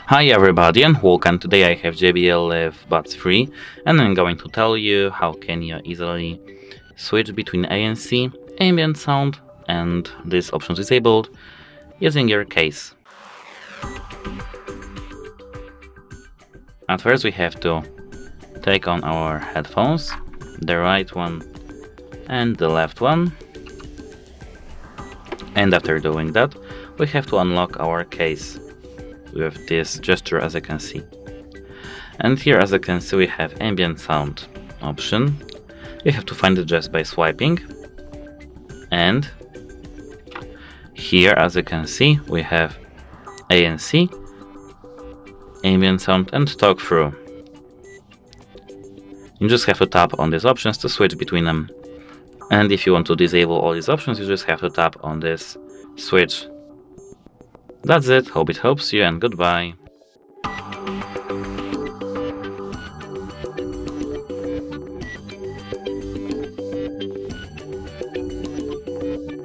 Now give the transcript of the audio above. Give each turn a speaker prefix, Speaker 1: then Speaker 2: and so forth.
Speaker 1: Hi everybody and welcome. Today I have JBL Live Buds 3 and I'm going to tell you how can you easily switch between ANC, ambient sound and these options disabled using your case. At first we have to take on our headphones, the right one and the left one, and after doing that we have to unlock our case with this gesture, as you can see. And here, as you can see, we have ambient sound option. You have to find it just by swiping. And here, as you can see, we have ANC, ambient sound and Talkthrough. You just have to tap on these options to switch between them. And if you want to disable all these options, you just have to tap on this switch. That's it, hope it helps you and goodbye.